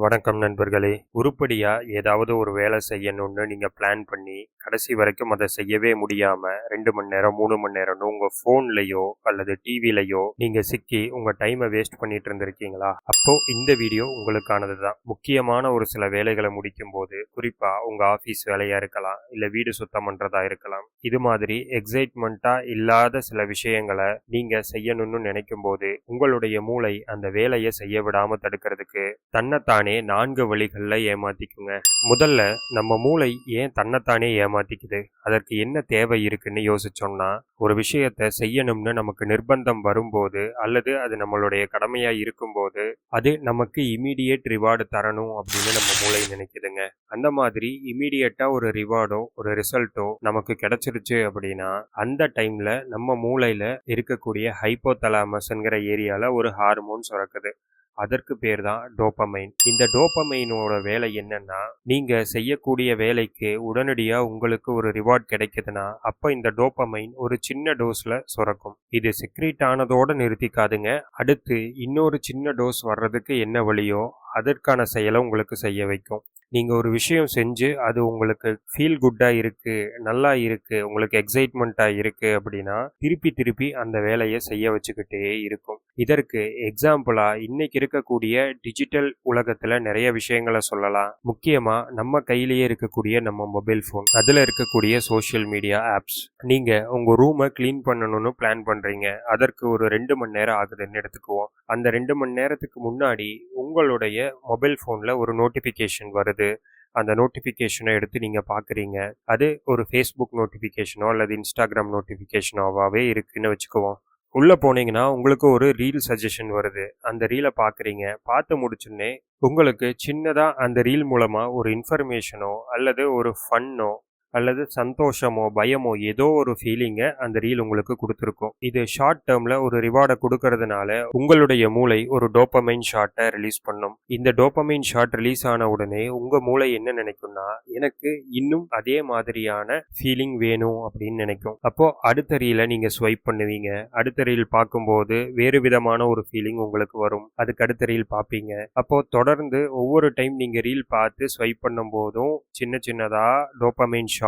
வணக்கம் நண்பர்களே. உருப்படியா ஏதாவது ஒரு வேலை செய்யணும்னு நீங்க பிளான் பண்ணி, கடைசி வரைக்கும் அத செய்யவே முடியாம 2 மணி நேரம், 3 மணி நேரம்னு உங்க ஃபோன்லயோ அல்லது டிவிலயோ நீங்க சிக்கி உங்க டைம வேஸ்ட் பண்ணிட்டு இருந்திருக்கீங்களா? அப்போ இந்த வீடியோ உங்களுக்கானது தான். முக்கியமான ஒரு சில வேலைகள முடிக்கும்போது, குறிப்பா உங்க ஆஃபீஸ் வேலையா இருக்கலாம், இல்ல வீடு சுத்தம் பண்றதா இருக்கலாம். இது மாதிரி எக்ஸைட்மெண்ட்டா இல்லாத சில விஷயங்கள நீங்க செய்யணும்னு நினைக்கும்போது, உங்களுடைய மூளை அந்த வேலைய செய்ய விடாம தடுக்கிறதுக்கு தன்னைத்தானே 4 வழிகள்ல ஏமாத்திக்குங்க. முதல்ல நம்ம மூளை ஏன் தன்னைத்தானே ஏமாத்திக்குது? அதற்கு என்ன தேவை இருக்குன்னு யோசிச்சோம்னா, ஒரு விஷயத்த செய்யணும்னு நமக்கு நிர்பந்தம் வரும்போது, அல்லது அது நம்மளுடைய கடமையா இருக்கும்போது, அது நமக்கு இம்மீடியேட் ரிவார்டு தரணும் அப்படின்னு நம்ம மூளை நினைக்குதுங்க. அந்த மாதிரி இம்மீடியட்டா ஒரு ரிவார்டோ, ஒரு ரிசல்ட்டோ நமக்கு கிடைச்சிருச்சு அப்படின்னா, அந்த டைம்ல நம்ம மூளையில இருக்கக்கூடிய ஹைப்போதலாமஸ்ங்கிற ஏரியால ஒரு ஹார்மோன் சுரக்குது. அதற்கு பேர் தான் டோபமைன். இந்த டோபமைனோட வேலை என்னன்னா, நீங்க செய்யக்கூடிய வேலைக்கு உடனடியா உங்களுக்கு ஒரு ரிவார்ட் கிடைக்குதுன்னா, அப்ப இந்த டோபமைன் ஒரு சின்ன டோஸ்ல சுரக்கும். இது செக்ரீட் ஆனதோட நிறுத்திக்காதுங்க. அடுத்து இன்னொரு சின்ன டோஸ் வர்றதுக்கு என்ன வழியோ, அதற்கான செயலை உங்களுக்கு செய்ய வைக்கும். நீங்க ஒரு விஷயம் செஞ்சு அது உங்களுக்கு ஃபீல் குட்டா இருக்கு, நல்லா இருக்கு, உங்களுக்கு எக்ஸைட்மெண்ட்டா இருக்கு அப்படின்னா, திருப்பி திருப்பி அந்த வேலையை செய்ய வச்சுக்கிட்டே இருக்கும். இதற்கு எக்ஸாம்பிளா இன்னைக்கு இருக்கக்கூடிய டிஜிட்டல் உலகத்துல நிறைய விஷயங்களை சொல்லலாம். முக்கியமா நம்ம கையிலேயே இருக்கக்கூடிய நம்ம மொபைல் ஃபோன், அதுல இருக்கக்கூடிய சோஷியல் மீடியா ஆப்ஸ். நீங்க உங்க ரூமை கிளீன் பண்ணணும்னு பிளான் பண்றீங்க. அதற்கு ஒரு 2 மணி நேரம் ஆகுதுன்னு எடுத்துக்குவோம். அந்த 2 மணி நேரத்துக்கு முன்னாடி உங்களுடைய மொபைல் ஃபோன்ல ஒரு நோட்டிஃபிகேஷன் வருது. அந்த நோட்டிஃபிகேஷனை எடுத்து நீங்க பார்க்குறீங்க. அது ஒரு ஃபேஸ்புக் நோட்டிஃபிகேஷனோ அல்லது இன்ஸ்டாகிராம் நோட்டிஃபிகேஷனோவாவே இருக்குன்னு வச்சுக்குவோம். உள்ள போனீங்கன்னா உங்களுக்கு ஒரு ரீல் சஜஷன் வருது. அந்த ரீலை பார்க்குறீங்க. பார்த்து முடிச்சோடனே உங்களுக்கு சின்னதா அந்த ரீல் மூலமா ஒரு இன்ஃபர்மேஷனோ அல்லது ஒரு ஃபன்னோ அல்லது சந்தோஷமோ பயமோ ஏதோ ஒரு ஃபீலிங்கை அந்த ரீல் உங்களுக்கு கொடுத்துருக்கும். இது ஷார்ட் டேர்மில் ஒரு ரிவார்டை கொடுக்கறதுனால உங்களுடைய மூளை ஒரு டோபமைன் ஷாட்டை ரிலீஸ் பண்ணும். இந்த டோபமைன் ஷாட் ரிலீஸ் ஆன உடனே உங்கள் மூளை என்ன நினைக்கும்னா, எனக்கு இன்னும் அதே மாதிரியான ஃபீலிங் வேணும் அப்படின்னு நினைக்கும். அப்போ அடுத்த ரீலை நீங்கள் ஸ்வைப் பண்ணுவீங்க. அடுத்த ரீல் பார்க்கும்போது வேறு விதமான ஒரு ஃபீலிங் உங்களுக்கு வரும். அதுக்கு அடுத்த ரீல் பார்ப்பீங்க. அப்போ தொடர்ந்து ஒவ்வொரு டைம் நீங்கள் ரீல் பார்த்து ஸ்வைப் பண்ணும் போதும் சின்ன சின்னதாக டோபமைன் ஷாட்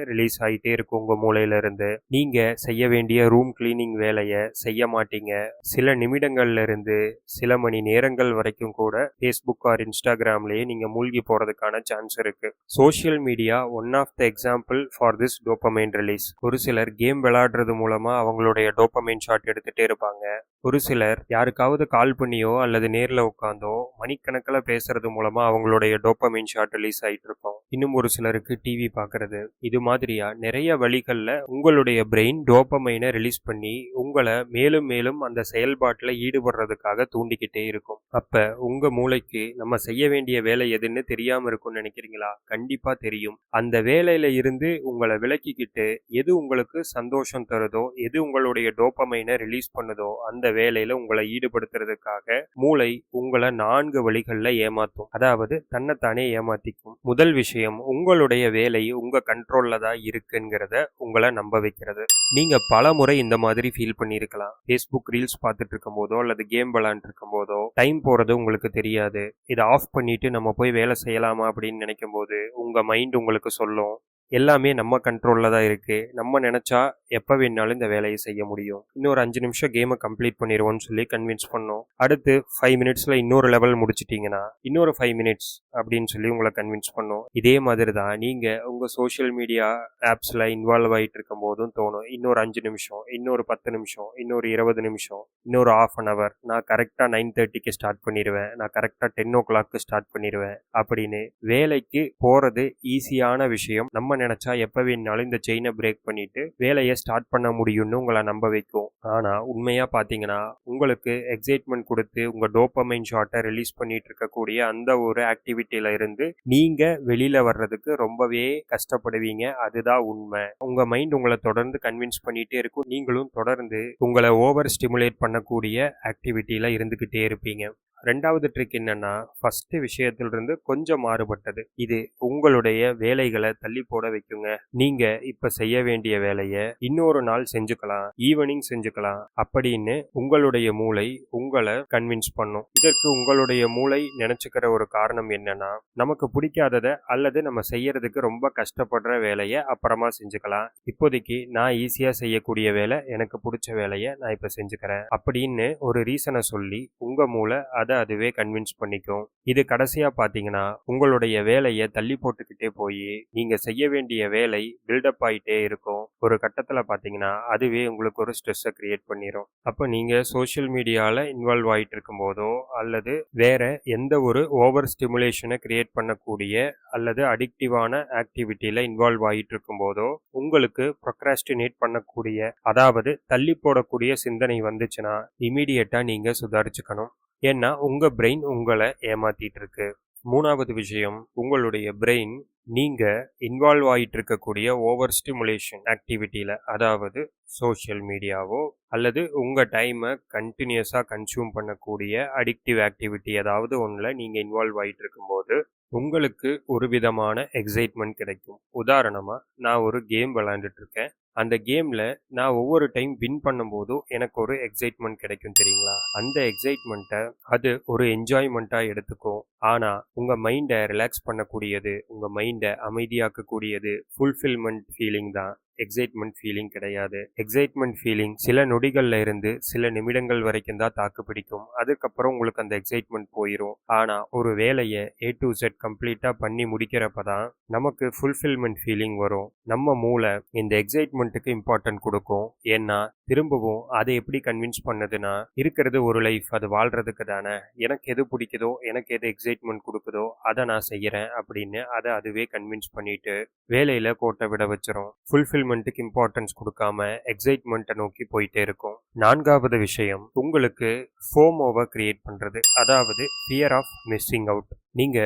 ரிலீஸ் ஆகிட்டே இருக்கும் உங்க மூளையில இருந்து. நீங்க செய்ய வேண்டிய ரூம் கிளீனிங் வேலையை செய்ய மாட்டீங்க. சில நிமிடங்கள்ல இருந்து சில மணி நேரங்கள் வரைக்கும் கூட ஃபேஸ்புக் ஆர் இன்ஸ்டாகிராம்லயே நீங்க மூழ்கி போறதுக்கான சான்ஸ் இருக்கு. Social media one of the example for this dopamine release. ஒரு சிலர் கேம் விளையாடுறது மூலமா அவங்களுடைய டோபமைன் ஷாட் எடுத்துட்டே இருப்பாங்க. ஒரு சிலர் யாருக்காவது கால் பண்ணியோ அல்லது நேர்ல உட்காந்தோ மணிக்கணக்கில் பேசுறது மூலமா அவங்களுடைய டோபமைன் ஷாட் ரிலீஸ் ஆகிட்டு இருக்கும். இன்னும் ஒரு சிலருக்கு டிவி பார்க்கறது. இது மாதிரியா நிறைய வழிகளில் உங்களுடைய பிரெயின் டோபமைனை ரிலீஸ் பண்ணி உங்களை மேலும் மேலும் அந்த செயல்பாட்டில் ஈடுபடுறதுக்காக தூண்டிக்கிட்டே இருக்கும். அப்ப உங்க மூளைக்கு நம்ம செய்ய வேண்டிய வேலை எதுன்னு தெரியாம இருக்கும்னு நினைக்கிறீங்களா? கண்டிப்பா தெரியும். அந்த வேலையில இருந்து உங்களை விலக்கிக்கிட்டு எது உங்களுக்கு சந்தோஷம் தருதோ, எது உங்களுடைய டோபமைனை ரிலீஸ் பண்ணுதோ அந்த வேலையில உங்களை ஈடுபடுத்துறதுக்காக மூளை உங்களை 4 வழிகளில் ஏமாத்தும். அதாவது தன்னைத்தானே ஏமாத்திக்கும். முதல் விஷயம், உங்களுடைய வேலை உங்க கண்ட்ரோல்ல தான் இருக்குங்கிறத உங்களை நம்ப வைக்கிறது. நீங்க பல முறை இந்த மாதிரி ஃபீல் பண்ணியிருக்கலாம். ஃபேஸ்புக் ரீல்ஸ் பார்த்துட்டு இருக்கும் போதோ அல்லது கேம் விளையாண்டு இருக்கும் போதோ டைம் போறது உங்களுக்கு தெரியாது. இதை ஆஃப் பண்ணிட்டு நம்ம போய் வேலை செய்யலாமா அப்படின்னு நினைக்கும் போது உங்க மைண்ட் உங்களுக்கு சொல்லும், எல்லாமே நம்ம கண்ட்ரோலில் தான் இருக்குது, நம்ம நினச்சா எப்போ வேணாலும் இந்த வேலையை செய்ய முடியும், இன்னொரு 5 நிமிஷம் கேமை கம்ப்ளீட் பண்ணிடுவோம்னு சொல்லி கன்வின்ஸ் பண்ணோம். அடுத்து 5 மினிட்ஸில் இன்னொரு லெவல் முடிச்சிட்டிங்கன்னா இன்னொரு 5 மினிட்ஸ் அப்படின்னு சொல்லி உங்களை கன்வின்ஸ் பண்ணோம். இதே மாதிரி தான் நீங்கள் உங்கள் சோஷியல் மீடியா ஆப்ஸில் இன்வால்வ் ஆகிட்டு இருக்கும் போதும் தோணும், இன்னொரு 5 நிமிஷம், இன்னொரு 10 நிமிஷம், இன்னொரு 20 நிமிஷம், இன்னொரு ½ அன் அவர், நான் கரெக்டாக 9:30க்கு ஸ்டார்ட் பண்ணிடுவேன், நான் கரெக்டாக 10 o'clock ஸ்டார்ட் பண்ணிடுவேன் அப்படின்னு. வேலைக்கு போகிறது ஈஸியான விஷயம். நம்ம நினைச்சா எப்ப வேணாலும் இந்த செயினை பிரேக் பண்ணிட்டு வேலையை ஸ்டார்ட் பண்ண முடியும்னு உங்களை நம்ப வைக்கும். ஆனா உண்மையா பாத்தீங்கன்னா உங்களுக்கு எக்ஸைட்மெண்ட் கொடுத்து உங்க டோபமைன் ஷாட்டை ரிலீஸ் பண்ணிட்டு இருக்கக்கூடிய அந்த ஒரு ஆக்டிவிட்டியில இருந்து நீங்க வெளியில வர்றதுக்கு ரொம்பவே கஷ்டப்படுவீங்க. அதுதான் உண்மை. உங்க மைண்ட் உங்களை தொடர்ந்து கன்வின்ஸ் பண்ணிட்டே இருக்கும். நீங்களும் தொடர்ந்து உங்களை ஓவர் ஸ்டிமுலேட் பண்ணக்கூடிய ஆக்டிவிட்டியில இருந்துகிட்டே இருப்பீங்க. 2வது ட்ரிக் என்னன்னா, ஃபர்ஸ்ட் விஷயத்திலிருந்து கொஞ்சம் மாறுபட்டது. இது உங்களுடைய வேலைகள தள்ளி போட வைக்குங்க. நீங்க இப்ப செய்ய வேண்டிய வேலைய இன்னொரு நாள் செஞ்சுக்கலாம், ஈவினிங் செஞ்சுக்கலாம் அப்படின்னு உங்களுடைய மூளை உங்கள கன்வின்ஸ் பண்ணும். இதற்கு உங்களுடைய மூளை நினைச்சுக்கிற ஒரு காரணம் என்னன்னா, நமக்கு பிடிக்காதத அல்லது நம்ம செய்யறதுக்கு ரொம்ப கஷ்டப்படுற வேலைய அப்புறமா செஞ்சுக்கலாம். இப்போதைக்கு நான் ஈஸியா செய்யக்கூடிய வேலை, எனக்கு பிடிச்ச வேலைய நான் இப்ப செஞ்சுக்கிறேன் அப்படின்னு ஒரு ரீசனை சொல்லி உங்க மூளை அதை அதுவே கன்வின்ஸ் பண்ணிக்கும். இது கடைசியா பாத்தீங்கன்னா உங்களுடைய வேலையை தள்ளி போட்டுக்கிட்டே போய் நீங்க செய்ய வேண்டிய வேலை பில்டப் ஆயிட்டே இருக்கும். ஒரு கட்டத்துல பாத்தீங்கன்னா அதுவே உங்களுக்கு ஒரு ஸ்ட்ரெஸ்ஸை கிரியேட் பண்ணிடும். அப்ப நீங்க சோஷியல் மீடியால இன்வால்வ் ஆயிட்டு இருக்கும் போதோ அல்லது வேற எந்த ஒரு ஓவர் ஸ்டிமுலேஷனை கிரியேட் பண்ணக்கூடிய அல்லது அடிக்டிவான ஆக்டிவிட்டியில இன்வால்வ் ஆயிட்டு இருக்கும் போதோ உங்களுக்கு ப்ரொக்ராஸ்டினேட் பண்ணக்கூடிய அதாவது தள்ளி போடக்கூடிய சிந்தனை வந்துச்சுன்னா இமீடியட்டா நீங்க சுதாரிச்சுக்கணும். ஏன்னா உங்க பிரெயின் உங்களை ஏமாத்திட்டு இருக்கு. 3வது விஷயம், உங்களுடைய பிரெயின் நீங்க இன்வால்வ் ஆயிட்டு இருக்கக்கூடிய ஓவர் ஸ்டிமுலேஷன் ஆக்டிவிட்டியில அதாவது சோஷியல் மீடியாவோ அல்லது உங்க டைமை கண்டினியூஸா கன்சியூம் பண்ணக்கூடிய அடிக்டிவ் ஆக்டிவிட்டி ஏதாவது ஒன்றில் நீங்க இன்வால்வ் ஆயிட்டு இருக்கும்போது உங்களுக்கு ஒரு விதமான எக்ஸைட்மெண்ட் கிடைக்கும். உதாரணமா நான் ஒரு கேம் விளையாண்டுட்டு இருக்கேன். அந்த கேம்ல நான் ஒவ்வொரு டைம் வின் பண்ணும்போதும் எனக்கு ஒரு எக்ஸைட்மெண்ட் கிடைக்கும் தெரியுங்களா? அந்த எக்ஸைட்மெண்ட்டை அது ஒரு என்ஜாய்மெண்ட்டா எடுத்துக்கும். ஆனா உங்க மைண்டை ரிலாக்ஸ் பண்ணக்கூடியது, உங்க மைண்டை அமைதியாக்கக்கூடியது ஃபுல்ஃபில்மெண்ட் ஃபீலிங் தான். எக்ஸைட்மெண்ட் ஃபீலிங் கிடையாது. எக்ஸைட்மெண்ட் ஃபீலிங் சில நொடிகள்ல இருந்து சில நிமிடங்கள் வரைக்கும் தான் தாக்கு பிடிக்கும். அதுக்கப்புறம் உங்களுக்கு அந்த எக்ஸைட்மெண்ட் போயிடும். ஆனா ஒரு வேலையை A to Z கம்ப்ளீட்டா பண்ணி முடிக்கிறப்ப தான் நமக்கு ஃபுல்ஃபில்மெண்ட் ஃபீலிங் வரும். நம்ம மூளை இந்த எக்ஸைட்மெண்ட்டுக்கு இம்பார்ட்டன்ட் கொடுக்கும். ஏன்னா திரும்பவும் அதை எப்படி கன்வின்ஸ் பண்ணுதுன்னா, இருக்கிறது ஒரு லைஃப், அது வாழ்றதுக்கு தானே, எனக்கு எது பிடிக்குதோ எனக்கு எது எக்ஸைட்மெண்ட் கொடுக்குதோ அதை நான் செய்யறேன் அப்படின்னு அதை அதுவே கன்வின்ஸ் பண்ணிட்டு வேலையில கோட்டை விட வச்சிரும். ஃபுல்ஃபில்மெண்ட்டுக்கு இம்பார்ட்டன்ஸ் கொடுக்காம எக்ஸைட்மெண்ட்டை நோக்கி போயிட்டே இருக்கும். 4வது விஷயம், உங்களுக்கு ஃபோமோவை கிரியேட் பண்றது, அதாவது ஃபியர் ஆஃப் மிஸ்ஸிங் அவுட். நீங்க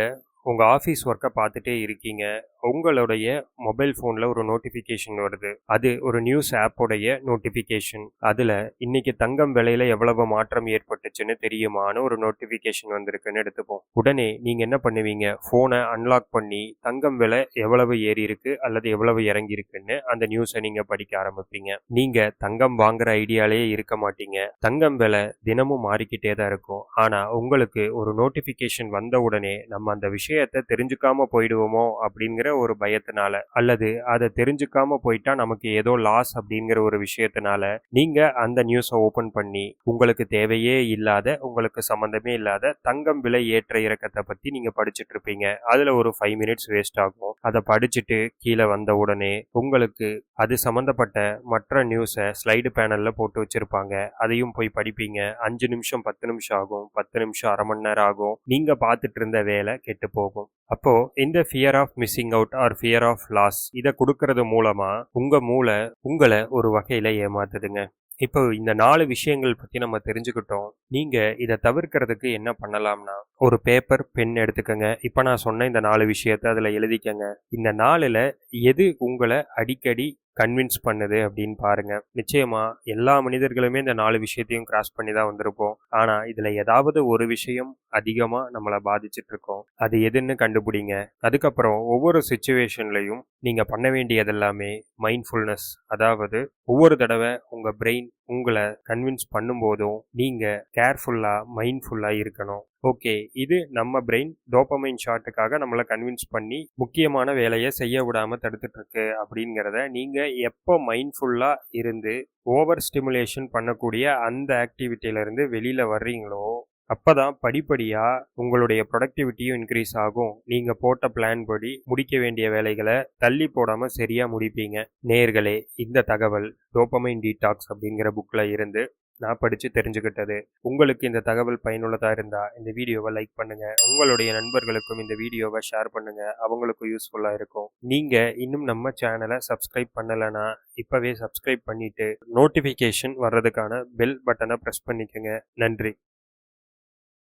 உங்க ஆஃபீஸ் ஒர்க்கை பார்த்துட்டே இருக்கீங்க. உங்களுடைய மொபைல் ஃபோனில் ஒரு நோட்டிஃபிகேஷன் வருது. அது ஒரு நியூஸ் ஆப்போடைய நோட்டிஃபிகேஷன். அதில் இன்னைக்கு தங்கம் விலையில எவ்வளவு மாற்றம் ஏற்பட்டுச்சுன்னு தெரியுமான்னு ஒரு நோட்டிஃபிகேஷன் வந்திருக்குன்னு எடுத்துப்போம். உடனே நீங்கள் என்ன பண்ணுவீங்க? ஃபோனை அன்லாக் பண்ணி தங்கம் விலை எவ்வளவு ஏறி இருக்கு அல்லது எவ்வளவு இறங்கி இருக்குன்னு அந்த நியூஸை நீங்கள் படிக்க ஆரம்பிப்பீங்க. நீங்கள் தங்கம் வாங்குற ஐடியாலேயே இருக்க மாட்டீங்க. தங்கம் விலை தினமும் மாறிக்கிட்டே தான் இருக்கும். ஆனால் உங்களுக்கு ஒரு நோட்டிஃபிகேஷன் வந்த உடனே நம்ம அந்த விஷயத்தை தெரிஞ்சுக்காம போயிடுவோமோ அப்படிங்கிற ஒரு பயத்தினால அல்லது அதை தெரிஞ்சுக்காம போயிட்டா நமக்கு ஏதோ லாஸ் அப்படிங்கிற ஒரு விஷயத்தினால நீங்க அந்த நியூஸை ஓபன் பண்ணி உங்களுக்கு தேவையே இல்லாத, உங்களுக்கு சம்பந்தமே இல்லாத தங்கம் விலை ஏற்ற இறக்கத்தை பத்தி நீங்க படிச்சுட்டு இருப்பீங்க. அதுல ஒரு 5 மினிட்ஸ் வேஸ்ட் ஆகும். அதை படிச்சுட்டு கீழே வந்த உடனே உங்களுக்கு அது சம்பந்தப்பட்ட மற்ற நியூஸை ஸ்லைடு பேனல்ல போட்டு வச்சிருப்பாங்க. அதையும் போய் படிப்பீங்க. 5 நிமிஷம் 10 நிமிஷம் ஆகும், 10 நிமிஷம் அரை மணி நேரம் ஆகும். நீங்க பார்த்துட்டு இருந்த வேலை கெட்டு போகும். அப்போ இந்த fear of missing out or fear of loss இதை கொடுக்கறது மூலமா உங்க மூளை உங்களை ஒரு வகையில ஏமாத்துதுங்க. இப்போ இந்த 4 விஷயங்கள் பத்தி நம்ம தெரிஞ்சுக்கிட்டோம். நீங்க இதை தவிர்க்கிறதுக்கு என்ன பண்ணலாம்னா, ஒரு பேப்பர் பென் எடுத்துக்கங்க. இப்ப நான் சொன்ன இந்த 4 விஷயத்தை அதுல எழுதிக்கங்க. இந்த 4ல எது உங்களை அடிக்கடி கன்வின்ஸ் பண்ணுது அப்படின்னு பாருங்க. நிச்சயமா எல்லா மனிதர்களுமே இந்த 4 விஷயத்தையும் கிராஸ் பண்ணி தான் வந்திருப்போம். ஆனா இதுல ஏதாவது ஒரு விஷயம் அதிகமா நம்மளை பாதிச்சுட்டு இருக்கோம். அது எதுன்னு கண்டுபிடிங்க. அதுக்கப்புறம் ஒவ்வொரு சிச்சுவேஷன்லையும் நீங்க பண்ண வேண்டியது எல்லாமே மைண்ட்ஃபுல்னஸ். அதாவது ஒவ்வொரு தடவை உங்க பிரெயின் உங்களை கன்வின்ஸ் பண்ணும்போதும் நீங்க கேர்ஃபுல்லா மைண்ட்ஃபுல்லா இருக்கணும். ஓகே, இது நம்ம பிரெயின் டோபமைன் ஷாட்டுக்காக நம்மளை கன்வின்ஸ் பண்ணி முக்கியமான வேலையை செய்ய விடாம தடுத்துட்டு இருக்கு அப்படிங்கிறத நீங்க எப்போ மைண்ட்ஃபுல்லா இருந்து ஓவர் ஸ்டிமுலேஷன் பண்ணக்கூடிய அந்த ஆக்டிவிட்டியில இருந்து வெளியில வர்றீங்களோ அப்பதான் படிப்படியா உங்களுடைய ப்ரொடக்டிவிட்டியும் இன்க்ரீஸ் ஆகும். நீங்க போட்ட பிளான் படி முடிக்க வேண்டிய வேலைகளை தள்ளி போடாம சரியா முடிப்பீங்க. நேயர்களே, இந்த தகவல் டோபமைன் டீடாக்ஸ் அப்படிங்கிற புக்ல இருந்து நான் படிச்சு தெரிஞ்சுக்கிட்டது. உங்களுக்கு இந்த தகவல் பயனுள்ளதா இருந்தா இந்த வீடியோவை லைக் பண்ணுங்க. உங்களுடைய நண்பர்களுக்கும் இந்த வீடியோவை ஷேர் பண்ணுங்க. அவங்களுக்கும் யூஸ்ஃபுல்லா இருக்கும். நீங்க இன்னும் நம்ம சேனலை சப்ஸ்கிரைப் பண்ணலைன்னா இப்பவே சப்ஸ்கிரைப் பண்ணிட்டு நோட்டிஃபிகேஷன் வர்றதுக்கான பெல் பட்டனை ப்ரெஸ் பண்ணிக்கோங்க. நன்றி.